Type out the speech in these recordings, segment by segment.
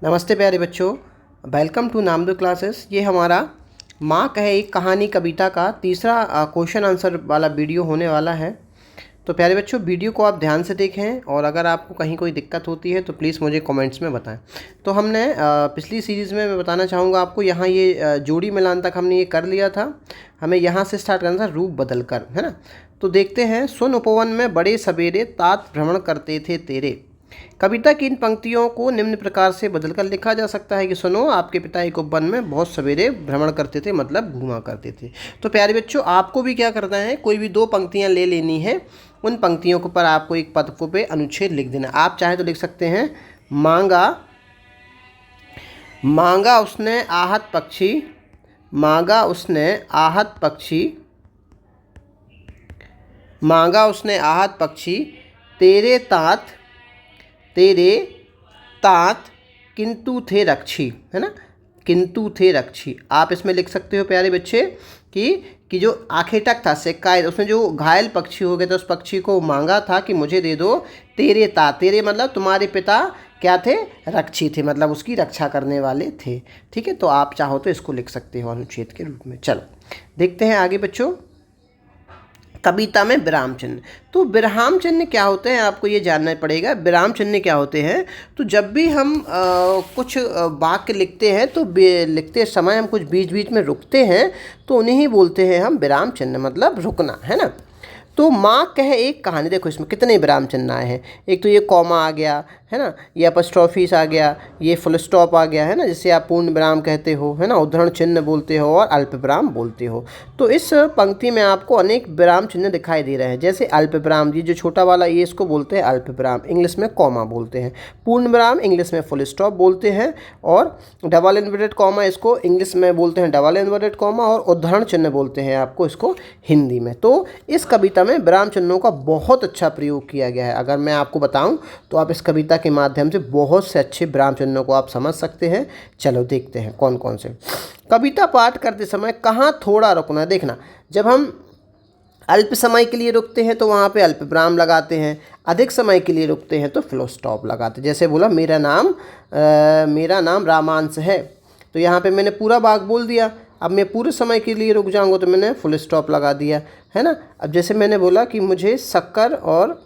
नमस्ते प्यारे बच्चों, वेलकम टू नामदो क्लासेस। ये हमारा माँ कहे एक कहानी कविता का तीसरा क्वेश्चन आंसर वाला वीडियो होने वाला है। तो प्यारे बच्चों, वीडियो को आप ध्यान से देखें और अगर आपको कहीं कोई दिक्कत होती है तो प्लीज़ मुझे कमेंट्स में बताएं। तो हमने पिछली सीरीज़ में मैं बताना चाहूँगा आपको, यहाँ ये जोड़ी मिलान तक हमने ये कर लिया था। हमें यहाँ से स्टार्ट करना था रूप बदल कर, है ना। तो देखते हैं। सुन उपवन में बड़े सवेरे तात भ्रमण करते थे तेरे। कविता की इन पंक्तियों को निम्न प्रकार से बदलकर लिखा जा सकता है कि सुनो, आपके पिता एक उपवन में बहुत सवेरे भ्रमण करते थे, मतलब घूमा करते थे। तो प्यारे बच्चों, आपको भी क्या करना है, कोई भी दो पंक्तियां ले लेनी है। उन पंक्तियों के ऊपर आपको एक पद को पे अनुच्छेद लिख देना। आप चाहे तो लिख सकते हैं मांगा मांगा उसने आहत पक्षी, मांगा उसने आहत पक्षी, मांगा उसने आहत पक्षी, तेरे तात तेरे तात किंतु थे रक्षी, है ना। किंतु थे रक्षी आप इसमें लिख सकते हो प्यारे बच्चे कि जो आखेटक था, सिक्का, उसने जो घायल पक्षी हो गए थे, उस पक्षी को मांगा था कि मुझे दे दो तेरे तात। तेरे मतलब तुम्हारे पिता क्या थे, रक्षी थे, मतलब उसकी रक्षा करने वाले थे। ठीक है, तो आप चाहो तो इसको लिख सकते हो अनुच्छेद के रूप में। चलो देखते हैं आगे बच्चों। कविता में विराम चिन्ह। तो विराम चिन्ह क्या होते हैं, आपको ये जानना पड़ेगा। विराम चिन्ह क्या होते हैं? तो जब भी हम कुछ वाक्य लिखते हैं तो लिखते समय हम कुछ बीच बीच में रुकते हैं, तो उन्हें ही बोलते हैं हम विराम चिन्ह, मतलब रुकना, है ना। तो माँ कहे एक कहानी, देखो इसमें कितने विराम चिन्ह आए हैं। एक तो ये कॉमा आ गया, है ना, ये अपस्ट्रॉफीस आ गया, ये फुल स्टॉप आ गया, है ना, जिसे आप पूर्ण विराम कहते हो, है ना, उद्धरण चिन्ह बोलते हो और अल्प विराम बोलते हो। तो इस पंक्ति में आपको अनेक विराम चिन्ह दिखाई दे रहे हैं। जैसे अल्प विराम, ये जो छोटा वाला ये इसको बोलते हैं अल्प विराम, इंग्लिश में कॉमा बोलते हैं। पूर्ण विराम इंग्लिश में फुल स्टॉप बोलते हैं, और डबल इन्वर्टेड कॉमा इसको इंग्लिश में बोलते हैं डबल इन्वर्टेड कॉमा, और उद्धरण चिन्ह बोलते हैं आपको इसको हिंदी में। तो इस कविता में विराम चिन्हों का बहुत अच्छा प्रयोग किया गया है। अगर मैं आपको बताऊं तो आप इस कविता के माध्यम से बहुत से अच्छे विराम चिन्हों को आप समझ सकते हैं। चलो देखते हैं कौन कौन से। कविता पाठ करते समय कहाँ थोड़ा रुकना है, देखना। जब हम अल्प समय के लिए रुकते हैं तो वहाँ पे अल्प विराम लगाते हैं, अधिक समय के लिए रुकते हैं तो फुल स्टॉप लगाते हैं। जैसे बोला मेरा नाम रामांश है, तो यहाँ पे मैंने पूरा वाक्य बोल दिया। अब मैं पूरे समय के लिए रुक जाऊँगा तो मैंने फुल स्टॉप लगा दिया, है ना। अब जैसे मैंने बोला कि मुझे शक्कर और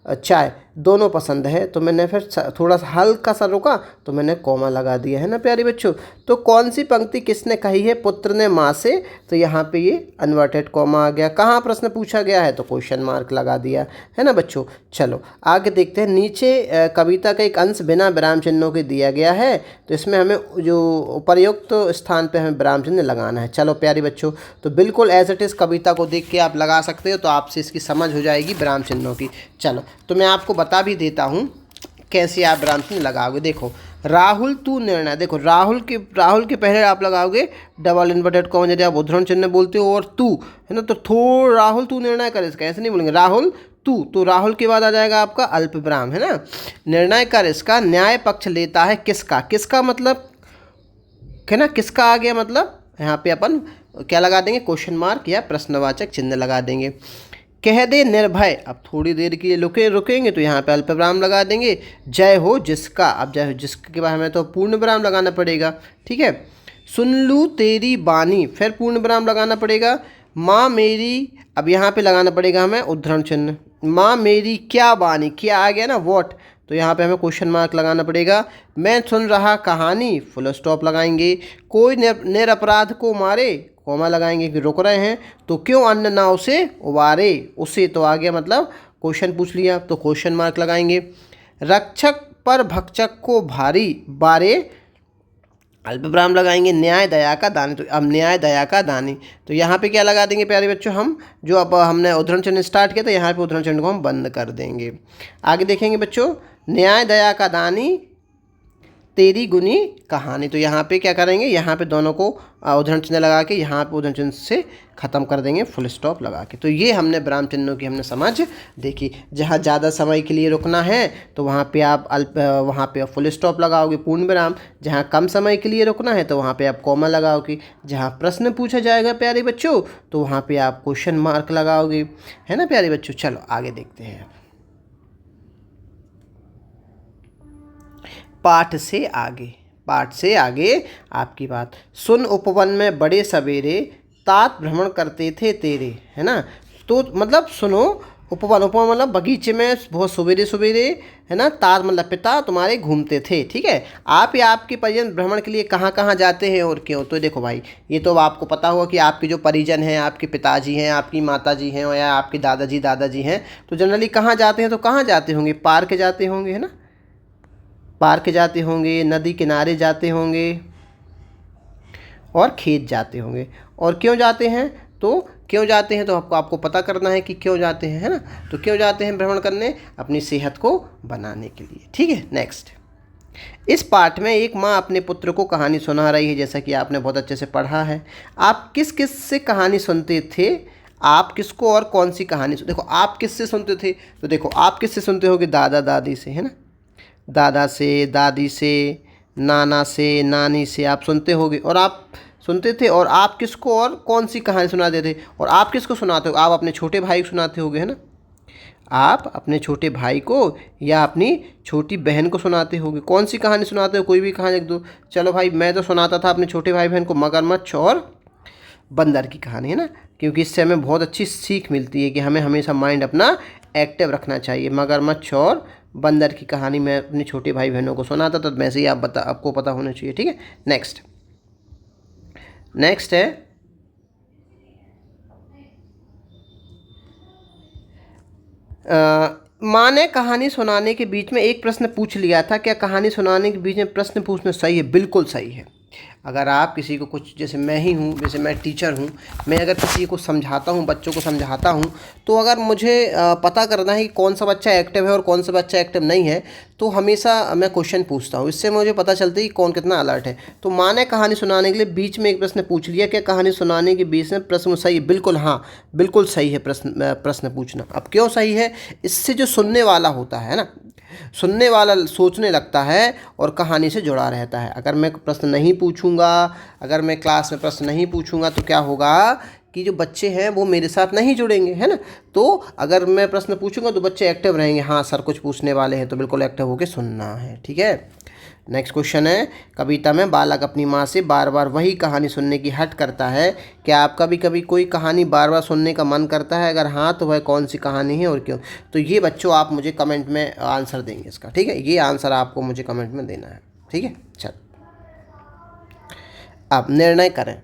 चाय दोनों पसंद है, तो मैंने फिर थोड़ा सा हल्का सा रुका तो मैंने कॉमा लगा दिया, है ना प्यारे बच्चों। तो कौन सी पंक्ति किसने कही है, पुत्र ने माँ से, तो यहाँ पे ये इन्वर्टेड कॉमा आ गया। कहाँ प्रश्न पूछा गया है तो क्वेश्चन मार्क लगा दिया, है ना बच्चों। चलो आगे देखते हैं। नीचे कविता का एक अंश बिना विराम चिन्हों के दिया गया है, तो इसमें हमें जो उपयुक्त स्थान पर हमें विराम चिन्ह लगाना है। चलो प्यारे बच्चों, तो बिल्कुल एज इट इज़ कविता को देख के आप लगा सकते हो, तो आपसे इसकी समझ हो जाएगी विराम चिन्हों की। चलो तो मैं आपको बता भी देता हूँ कैसे आप विराम चिन्ह लगाओगे। देखो, राहुल तू निर्णय, देखो राहुल के पहले आप लगाओगे डबल इन्वर्टेड कॉमा, यदि आप उद्धरण चिन्ह बोलते हो, और तू, है ना, तो थोड़ा राहुल तू निर्णय कर, इसका ऐसे नहीं बोलेंगे राहुल तू, तो राहुल के बाद आ जाएगा आपका अल्प विराम, है ना। निर्णय कर इसका न्याय पक्ष लेता है किसका, किसका मतलब, है ना, किसका आ गया, मतलब यहाँ पे अपन क्या लगा देंगे, क्वेश्चन मार्क या प्रश्नवाचक चिन्ह लगा देंगे। कह दे निर्भय, अब थोड़ी देर के लिए रुकेंगे तो यहाँ पे अल्प विराम लगा देंगे। जय हो जिसका, अब जय हो जिसके के बाद हमें तो पूर्ण विराम लगाना पड़ेगा, ठीक है। सुन लूँ तेरी बानी, फिर पूर्ण विराम लगाना पड़ेगा। माँ मेरी, अब यहाँ पे लगाना पड़ेगा हमें उद्धरण चिन्ह। माँ मेरी क्या बानी, क्या आ गया ना, वॉट, तो यहाँ पे हमें क्वेश्चन मार्क लगाना पड़ेगा। मैं सुन रहा कहानी, फुल स्टॉप लगाएंगे। कोई निरपराध को मारे, कॉमा लगाएंगे कि रुक रहे हैं। तो क्यों अन्न ना उसे उबारे, उसे तो आ गया, मतलब क्वेश्चन पूछ लिया, तो क्वेश्चन मार्क लगाएंगे। रक्षक पर भक्षक को भारी बारे, अल्प विराम लगाएंगे। न्याय दया का दानी, तो अब न्याय दया का दानी, तो यहाँ पे क्या लगा देंगे प्यारे बच्चों, हम जो अब हमने उद्धरण चिन्ह स्टार्ट किया था, यहाँ पे उद्धरण चिन्ह को हम बंद कर देंगे। आगे देखेंगे बच्चों, न्याय दया का दानी तेरी गुनी कहानी, तो यहाँ पे क्या करेंगे, यहाँ पे दोनों को उद्धरण चिन्ह लगा के यहाँ पे उद्धरण चिन्ह से ख़त्म कर देंगे फुल स्टॉप लगा के। तो ये हमने विराम चिन्हों की हमने समझ देखी। जहाँ ज़्यादा समय के लिए रुकना है तो वहाँ पे आप वहाँ पे फुल स्टॉप लगाओगे पूर्ण विराम। जहाँ कम समय के लिए रुकना है तो वहाँ पे आप कॉमा लगाओगे। जहाँ प्रश्न पूछा जाएगा प्यारे बच्चों तो वहाँ पे आप क्वेश्चन मार्क लगाओगे, है ना प्यारे बच्चों। चलो आगे देखते हैं। पाठ से आगे, पाठ से आगे आपकी बात। सुन उपवन में बड़े सवेरे, तात भ्रमण करते थे तेरे, है ना। तो मतलब सुनो, उपवन, उपवन मतलब बगीचे में बहुत सवेरे सवेरे, है ना। तात मतलब पिता तुम्हारे घूमते थे, ठीक है। आप या आपके परिजन भ्रमण के लिए कहाँ कहाँ जाते हैं और क्यों। तो देखो भाई, ये तो आपको पता होगा कि आपके जो परिजन हैं, आपके पिताजी हैं, आपकी माताजी हैं, या आपके दादाजी दादाजी हैं, तो जनरली कहाँ जाते हैं, तो कहाँ जाते होंगे, पार्क जाते होंगे, है ना। पार्क जाते होंगे, नदी किनारे जाते होंगे, और खेत जाते होंगे। और क्यों जाते हैं, तो क्यों जाते हैं तो आपको पता करना है कि क्यों जाते हैं, है ना। तो क्यों जाते हैं भ्रमण करने, अपनी सेहत को बनाने के लिए, ठीक है। नेक्स्ट, इस पाठ में एक माँ अपने पुत्र को कहानी सुना रही है, जैसा कि आपने बहुत अच्छे से पढ़ा है। आप किस किस से कहानी सुनते थे, आप किसको और कौन सी कहानी देखो, आप किससे सुनते थे, तो देखो आप किससे सुनते होगे, दादा दादी से, है ना। दादा से, दादी से, नाना से, नानी से आप सुनते होगे, और आप सुनते थे। और आप किसको और कौन सी कहानी सुनाते थे, और आप किसको सुनाते हो, आप अपने छोटे भाई को सुनाते होगे, है ना। आप अपने छोटे भाई को या अपनी छोटी बहन को सुनाते होगे। कौन सी कहानी सुनाते हो, कोई भी कहानी एक दो। चलो भाई, मैं तो सुनाता था अपने छोटे भाई बहन को मगरमच्छ और बंदर की कहानी, है ना, क्योंकि इससे हमें बहुत अच्छी सीख मिलती है कि हमें हमेशा माइंड अपना एक्टिव रखना चाहिए। मगरमच्छ और बंदर की कहानी मैं अपने छोटे भाई बहनों को सुनाता था, तो वैसे ही आपको पता होना चाहिए, ठीक है। नेक्स्ट, नेक्स्ट है माँ ने कहानी सुनाने के बीच में एक प्रश्न पूछ लिया था, क्या कहानी सुनाने के बीच में प्रश्न पूछना सही है। बिल्कुल सही है। अगर आप किसी को कुछ, जैसे मैं ही हूँ, जैसे मैं टीचर हूँ, मैं अगर किसी को समझाता हूँ, बच्चों को समझाता हूँ, तो अगर मुझे पता करना है कि कौन सा बच्चा एक्टिव है और कौन सा बच्चा एक्टिव नहीं है, तो हमेशा मैं क्वेश्चन पूछता हूँ। इससे मुझे पता चलता है कि कौन कितना अलर्ट है। तो माँ ने कहानी सुनाने के लिए बीच में एक प्रश्न पूछ लिया, क्या कहानी सुनाने के बीच में प्रश्न सही है। बिल्कुल, हाँ, बिल्कुल सही है प्रश्न पूछना। अब क्यों सही है, इससे जो सुनने वाला होता है ना, सुनने वाला सोचने लगता है और कहानी से जुड़ा रहता है। अगर मैं प्रश्न नहीं पूछूंगा, अगर मैं क्लास में प्रश्न नहीं पूछूंगा, तो क्या होगा कि जो बच्चे हैं वो मेरे साथ नहीं जुड़ेंगे, है ना। तो अगर मैं प्रश्न पूछूंगा तो बच्चे एक्टिव रहेंगे, हाँ सर कुछ पूछने वाले हैं, तो बिल्कुल एक्टिव होकर सुनना है, ठीक है। नेक्स्ट क्वेश्चन है, कविता में बालक अपनी माँ से बार बार वही कहानी सुनने की हट करता है। क्या आप कभी कभी कोई कहानी बार बार सुनने का मन करता है, अगर हाँ तो वह कौन सी कहानी है और क्यों। तो ये बच्चों आप मुझे कमेंट में आंसर देंगे इसका, ठीक है। ये आंसर आपको मुझे कमेंट में देना है, ठीक है। चल, अब निर्णय करें।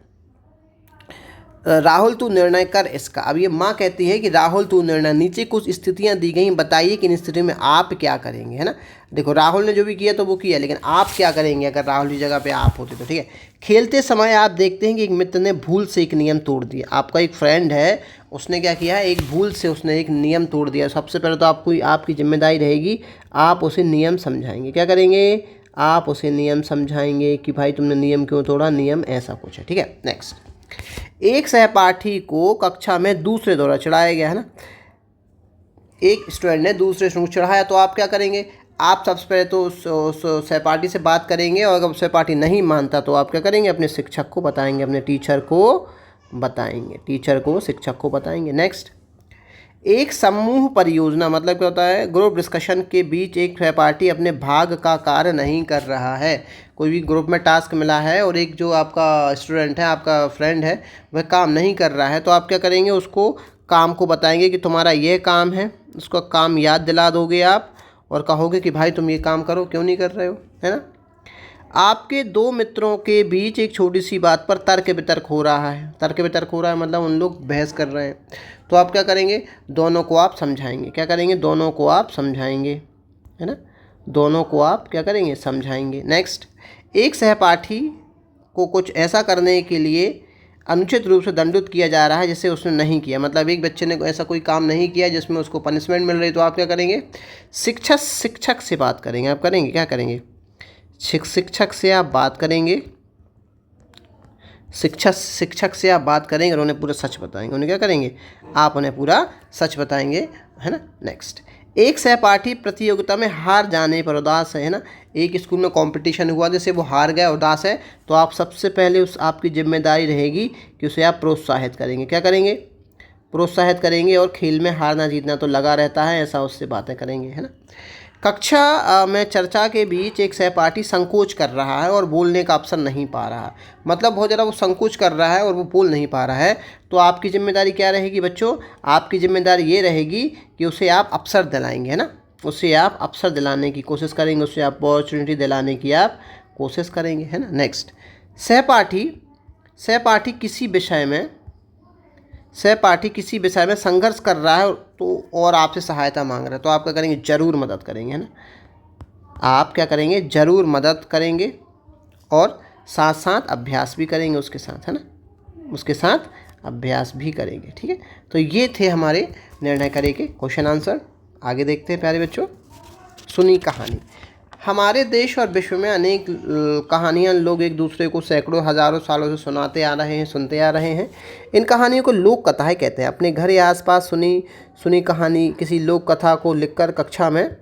राहुल तू निर्णय कर इसका। अब ये माँ कहती है कि राहुल तू निर्णय, नीचे कुछ स्थितियाँ दी गई, बताइए कि इन स्थिति में आप क्या करेंगे, है ना। देखो राहुल ने जो भी किया तो वो किया, लेकिन आप क्या करेंगे अगर राहुल की जगह पे आप होते तो, ठीक है। खेलते समय आप देखते हैं कि एक मित्र ने भूल से एक नियम तोड़ दिया। आपका एक फ्रेंड है, उसने क्या किया है, एक भूल से उसने एक नियम तोड़ दिया। सबसे पहले तो आपकी जिम्मेदारी रहेगी, आप उसे नियम समझाएंगे। क्या करेंगे, आप उसे नियम समझाएंगे कि भाई तुमने नियम क्यों तोड़ा, नियम ऐसा कुछ है, ठीक है। नेक्स्ट, एक सहपाठी को कक्षा में दूसरे द्वारा चढ़ाया गया, है ना। एक स्टूडेंट ने दूसरे स्टूडेंट को चढ़ाया, तो आप क्या करेंगे, आप सबसे पहले तो सहपाठी से बात करेंगे, और अगर सहपाठी नहीं मानता तो आप क्या करेंगे, अपने शिक्षक को बताएंगे, अपने टीचर को बताएंगे, टीचर को, शिक्षक को बताएंगे। नेक्स्ट, एक समूह परियोजना मतलब क्या होता है, ग्रुप डिस्कशन के बीच एक सहपाठी अपने भाग का कार्य नहीं कर रहा है। कोई भी ग्रुप में टास्क मिला है और एक जो आपका स्टूडेंट है, आपका फ्रेंड है, वह काम नहीं कर रहा है, तो आप क्या करेंगे, उसको काम को बताएंगे कि तुम्हारा ये काम है, उसका काम याद दिला दोगे आप, और कहोगे कि भाई तुम ये काम करो, क्यों नहीं कर रहे हो, है ना। आपके दो मित्रों के बीच एक छोटी सी बात पर तर्क वितर्क हो रहा है। तर्क वितर्क हो रहा है मतलब उन लोग बहस कर रहे हैं, तो आप क्या करेंगे, दोनों को आप समझाएंगे। क्या करेंगे, दोनों को आप समझाएंगे, है ना, दोनों को आप क्या करेंगे, समझाएंगे। नेक्स्ट, एक सहपाठी को कुछ ऐसा करने के लिए अनुचित रूप से दंडित किया जा रहा है जिसे उसने नहीं किया। मतलब एक बच्चे ने ऐसा कोई काम नहीं किया जिसमें उसको पनिशमेंट मिल रही, तो आप क्या करेंगे, शिक्षक से बात करेंगे। आप करेंगे, क्या करेंगे, शिक्षक से आप बात करेंगे, शिक्षक से आप बात करेंगे और उन्हें पूरा सच बताएंगे। उन्हें क्या करेंगे, आप उन्हें पूरा सच बताएंगे, है ना। नेक्स्ट, एक सहपाठी प्रतियोगिता में हार जाने पर उदास है ना। एक स्कूल में कंपटीशन हुआ, जैसे वो हार गया, उदास है, तो आप सबसे पहले आपकी जिम्मेदारी रहेगी कि उसे आप प्रोत्साहित करेंगे। क्या करेंगे, प्रोत्साहित करेंगे, और खेल में हारना जीतना तो लगा रहता है, ऐसा उससे बातें करेंगे, है ना। कक्षा में चर्चा के बीच एक सहपाठी संकोच कर रहा है और बोलने का अवसर नहीं पा रहा है। मतलब बहुत ज़्यादा वो संकोच कर रहा है और वो बोल नहीं पा रहा है, तो आपकी जिम्मेदारी क्या रहेगी बच्चों? आपकी जिम्मेदारी ये रहेगी कि उसे आप अवसर दिलाएंगे, है ना, उसे आप अवसर दिलाने की कोशिश करेंगे, उसे आप अपॉर्चुनिटी दिलाने की आप कोशिश करेंगे, है ना। नेक्स्ट, सहपाठी किसी विषय में संघर्ष कर रहा है तो और आपसे सहायता मांग रहा है, तो आप क्या करेंगे? जरूर मदद करेंगे, है ना। आप क्या करेंगे? जरूर मदद करेंगे और साथ साथ अभ्यास भी करेंगे उसके साथ, है ना, उसके साथ अभ्यास भी करेंगे। ठीक है, तो ये थे हमारे निर्णय करे के क्वेश्चन आंसर। आगे देखते हैं प्यारे बच्चों। सुनी कहानी। हमारे देश और विश्व में अनेक कहानियाँ लोग एक दूसरे को सैकड़ों हज़ारों सालों से सुनते आ रहे हैं। इन कहानियों को लोक कथाएँ कहते हैं। अपने घर या आसपास सुनी कहानी किसी लोक कथा को लिखकर कक्षा में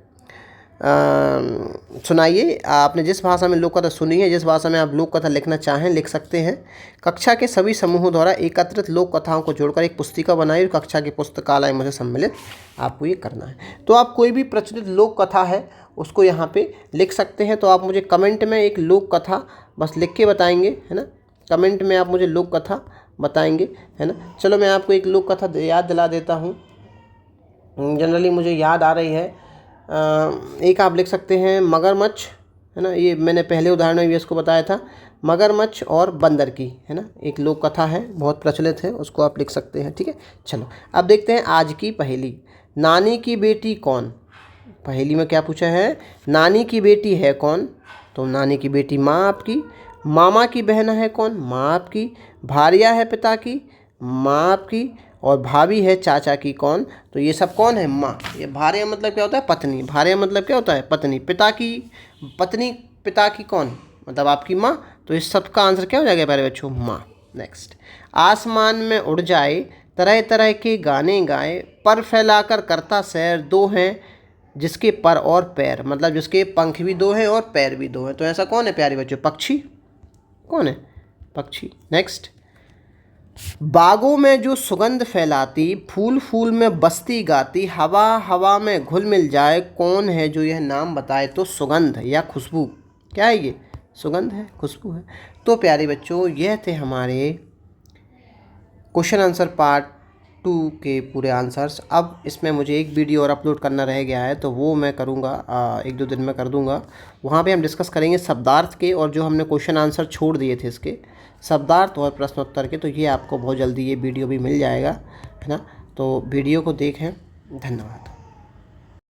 सुनाइए। आपने जिस भाषा में लोक कथा सुनी है, जिस भाषा में आप लोक कथा लिखना चाहें लिख सकते हैं। कक्षा के सभी समूहों द्वारा एकत्रित लोक कथाओं को जोड़कर एक पुस्तिका बनाई और कक्षा की पुस्तकालय में सम्मिलित आपको ये करना है। तो आप कोई भी प्रचलित लोक कथा है उसको यहाँ पे लिख सकते हैं। तो आप मुझे कमेंट में एक लोक कथा बस लिख के बताएंगे, है ना, कमेंट में आप मुझे लोक कथा बताएंगे, है ना। चलो मैं आपको एक लोक कथा याद दिला देता हूँ, जनरली मुझे याद आ रही है। एक आप लिख सकते हैं मगरमच्छ, है ना, ये मैंने पहले उदाहरण में भी इसको बताया था, मगरमच्छ और बंदर की, है ना, एक लोक कथा है, बहुत प्रचलित है, उसको आप लिख सकते हैं। ठीक है, चलो अब देखते हैं आज की पहेली। नानी की बेटी कौन? पहेली में क्या पूछा है? नानी की बेटी है कौन? तो नानी की बेटी माँ आपकी। मामा की बहन है कौन? माँ आपकी। भारिया है पिता की, माँ आपकी। और भाभी है चाचा की कौन? तो ये सब कौन है? माँ। ये भारिया मतलब क्या होता है? पत्नी। भारिया मतलब क्या होता है? पत्नी। पिता की पत्नी, पिता की कौन? मतलब आपकी माँ। तो इस सब का आंसर क्या हो जाएगा प्यारे बच्चों? माँ। नेक्स्ट, आसमान में उड़ जाए, तरह तरह के गाने गाए, पर फैलाकर करता सैर, दो हैं जिसके पर और पैर, मतलब जिसके पंख भी दो हैं और पैर भी दो हैं। तो ऐसा कौन है प्यारे बच्चों? पक्षी। कौन है? पक्षी। नेक्स्ट, बागों में जो सुगंध फैलाती, फूल फूल में बस्ती गाती, हवा हवा में घुल मिल जाए, कौन है जो यह नाम बताए? तो सुगंध या खुशबू। क्या है ये? सुगंध है, खुशबू है। तो प्यारे बच्चों यह थे हमारे क्वेश्चन आंसर पार्ट 2 के पूरे आंसर्स। अब इसमें मुझे एक वीडियो और अपलोड करना रह गया है, तो वो मैं करूँगा, 1-2 दिन में कर दूँगा। वहाँ पे हम डिस्कस करेंगे शब्दार्थ के, और जो हमने क्वेश्चन आंसर छोड़ दिए थे इसके, शब्दार्थ और प्रश्नोत्तर के। तो ये आपको बहुत जल्दी ये वीडियो भी मिल जाएगा, है ना। तो वीडियो को देखें। धन्यवाद।